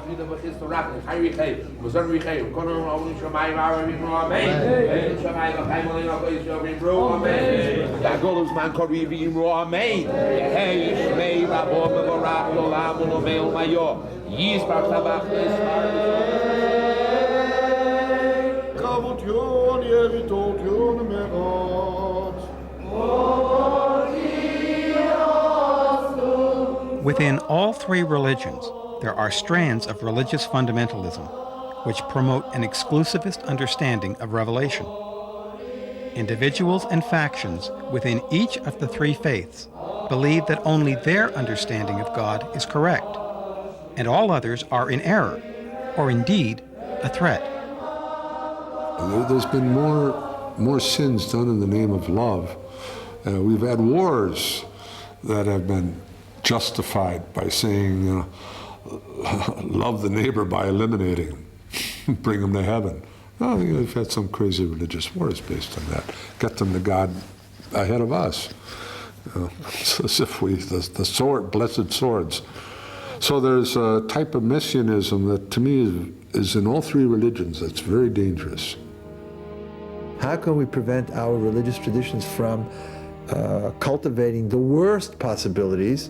wieder ist der Rat, kein Riche, was soll Riche, können auch nicht schon mal Amen. Schon mal einmal ist ja Amen. Ja, Golos man kann wie Amen. Hey, Shmei Rabbo Mevorach Olam Unomel Mayo. Yisbach Tabach Kavutyon Yevitokyon Merot. Within all three religions, there are strands of religious fundamentalism, which promote an exclusivist understanding of revelation. Individuals and factions within each of the three faiths believe that only their understanding of God is correct, and all others are in error, or indeed a threat. There's been more sins done in the name of love. We've had wars that have been justified by saying, love the neighbor by eliminating him, bring him to heaven. Oh, we've had some crazy religious wars based on that. Get them to God ahead of us. It's as if the sword, blessed swords. So there's a type of messianism that to me is in all three religions that's very dangerous. How can we prevent our religious traditions from cultivating the worst possibilities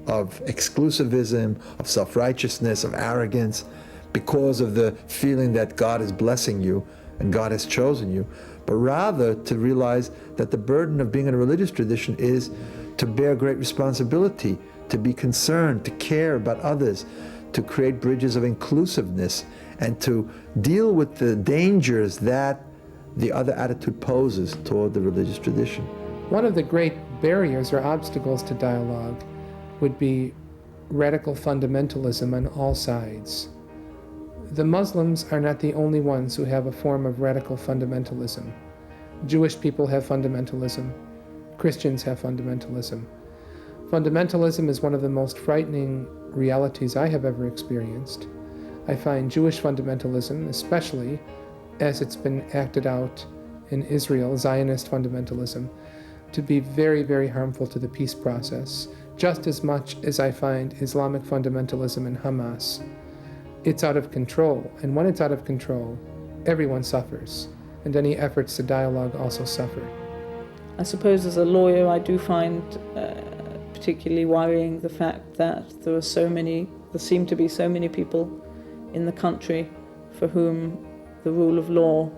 of exclusivism, of self-righteousness, of arrogance, because of the feeling that God is blessing you and God has chosen you, but rather to realize that the burden of being in a religious tradition is to bear great responsibility, to be concerned, to care about others, to create bridges of inclusiveness, and to deal with the dangers that the other attitude poses toward the religious tradition. One of the great barriers or obstacles to dialogue would be radical fundamentalism on all sides. The Muslims are not the only ones who have a form of radical fundamentalism. Jewish people have fundamentalism. Christians have fundamentalism. Fundamentalism is one of the most frightening realities I have ever experienced. I find Jewish fundamentalism, especially as it's been acted out in Israel, Zionist fundamentalism, to be very, very harmful to the peace process, just as much as I find Islamic fundamentalism in Hamas. It's out of control, and when it's out of control, everyone suffers, and any efforts to dialogue also suffer. I suppose as a lawyer I do find particularly worrying the fact that there seem to be so many people in the country for whom the rule of law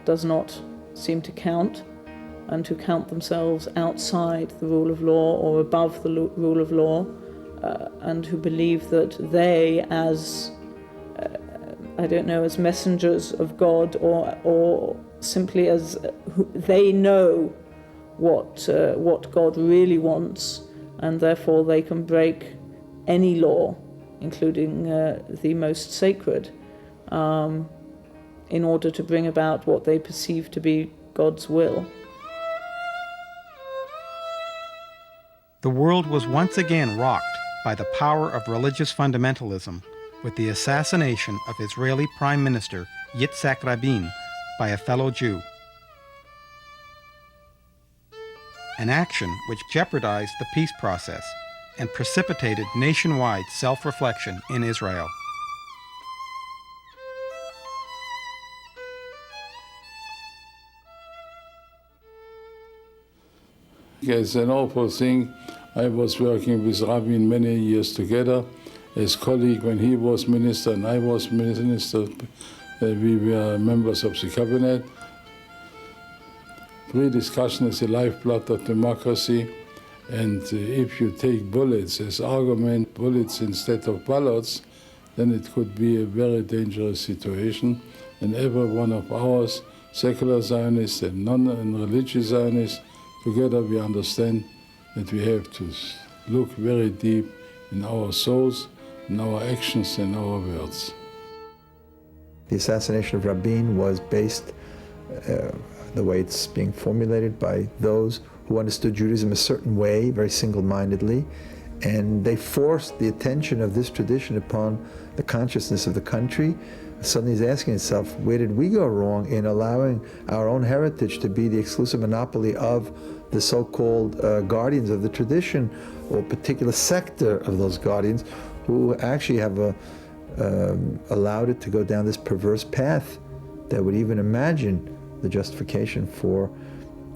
does not seem to count, and who count themselves outside the rule of law or above the rule of law, and who believe that they, as as messengers of God, or simply as they know what God really wants, and therefore they can break any law, including the most sacred, in order to bring about what they perceive to be God's will. The world was once again rocked by the power of religious fundamentalism with the assassination of Israeli Prime Minister Yitzhak Rabin by a fellow Jew, an action which jeopardized the peace process and precipitated nationwide self-reflection in Israel. It's an awful thing. I was working with Rabin many years together as colleague when he was minister and I was minister. We were members of the cabinet. Free discussion is the lifeblood of democracy, and if you take bullets as argument, bullets instead of ballots, then it could be a very dangerous situation. And every one of ours, secular Zionists and non-religious Zionists, together we understand that we have to look very deep in our souls, in our actions and our words. The assassination of Rabin was based, the way it's being formulated, by those who understood Judaism a certain way, very single-mindedly, and they forced the attention of this tradition upon the consciousness of the country. Suddenly he's asking himself, where did we go wrong in allowing our own heritage to be the exclusive monopoly of the so-called guardians of the tradition, or a particular sector of those guardians who actually have allowed it to go down this perverse path that would even imagine the justification for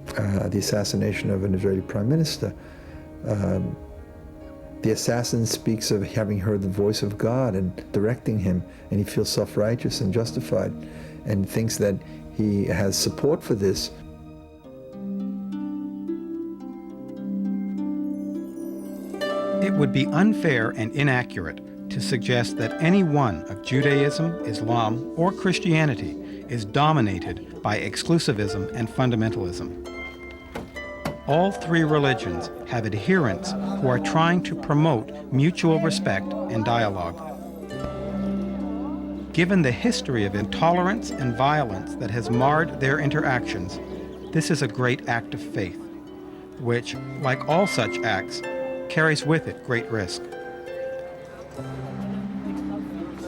the assassination of an Israeli prime minister. The assassin speaks of having heard the voice of God and directing him, and he feels self-righteous and justified and thinks that he has support for this. It would be unfair and inaccurate to suggest that any one of Judaism, Islam, or Christianity is dominated by exclusivism and fundamentalism. All three religions have adherents who are trying to promote mutual respect and dialogue. Given the history of intolerance and violence that has marred their interactions, this is a great act of faith, which, like all such acts, carries with it great risk.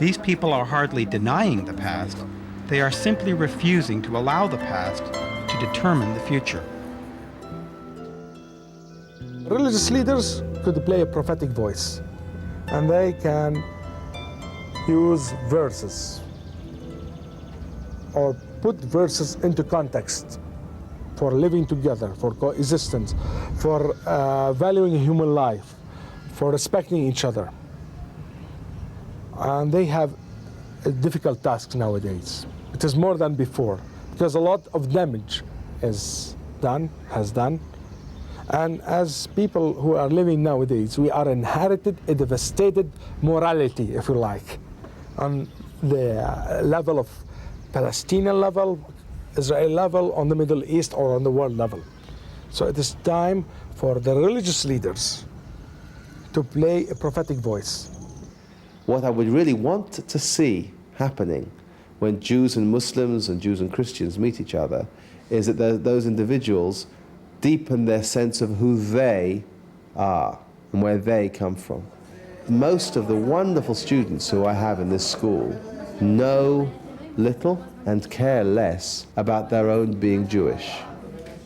These people are hardly denying the past, they are simply refusing to allow the past to determine the future. Religious leaders could play a prophetic voice, and they can use verses or put verses into context for living together, for coexistence, for valuing human life, for respecting each other. And they have a difficult task nowadays. It is more than before, because a lot of damage has done. And as people who are living nowadays, we are inherited a devastated morality, if you like, on the level of Palestinian level, Israel level, on the Middle East, or on the world level. So it is time for the religious leaders to play a prophetic voice. What I would really want to see happening when Jews and Muslims and Jews and Christians meet each other is that those individuals deepen their sense of who they are and where they come from. Most of the wonderful students who I have in this school know little and care less about their own being Jewish.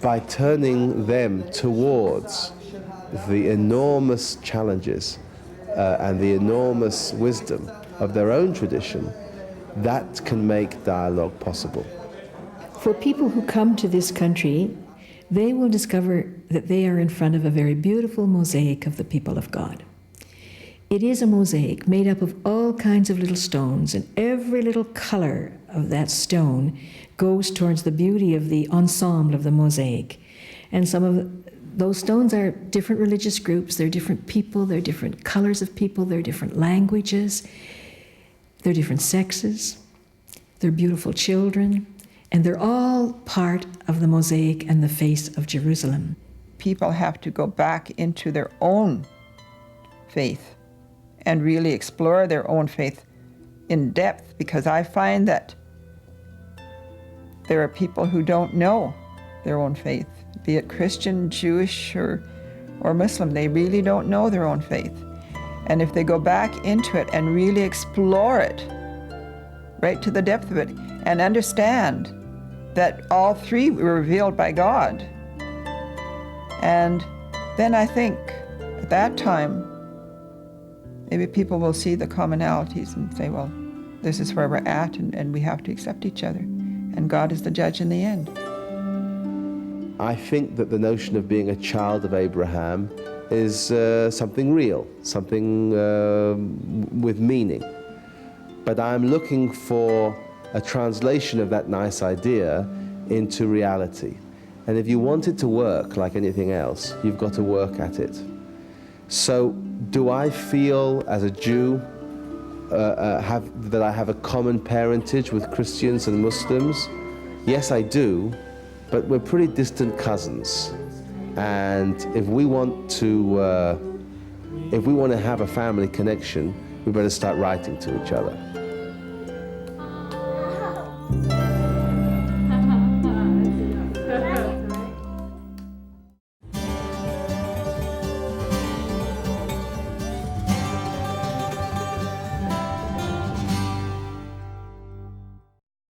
By turning them towards the enormous challenges and the enormous wisdom of their own tradition, that can make dialogue possible. For people who come to this country, they will discover that they are in front of a very beautiful mosaic of the people of God. It is a mosaic made up of all kinds of little stones, and every little color of that stone goes towards the beauty of the ensemble of the mosaic. And some of those stones are different religious groups, they're different people, they're different colors of people, they're different languages, they're different sexes, they're beautiful children, and they're all part of the mosaic and the face of Jerusalem. People have to go back into their own faith and really explore their own faith in depth, because I find that there are people who don't know their own faith, be it Christian, Jewish, or Muslim. They really don't know their own faith. And if they go back into it and really explore it, right to the depth of it, and understand that all three were revealed by God, and then I think at that time, maybe people will see the commonalities and say, well, this is where we're at, and we have to accept each other. And God is the judge in the end. I think that the notion of being a child of Abraham is something real, something with meaning. But I'm looking for a translation of that nice idea into reality. And if you want it to work like anything else, you've got to work at it. So do I feel as a Jew that I have a common parentage with Christians and Muslims? Yes, I do, but we're pretty distant cousins. And if we want to have a family connection, we better start writing to each other.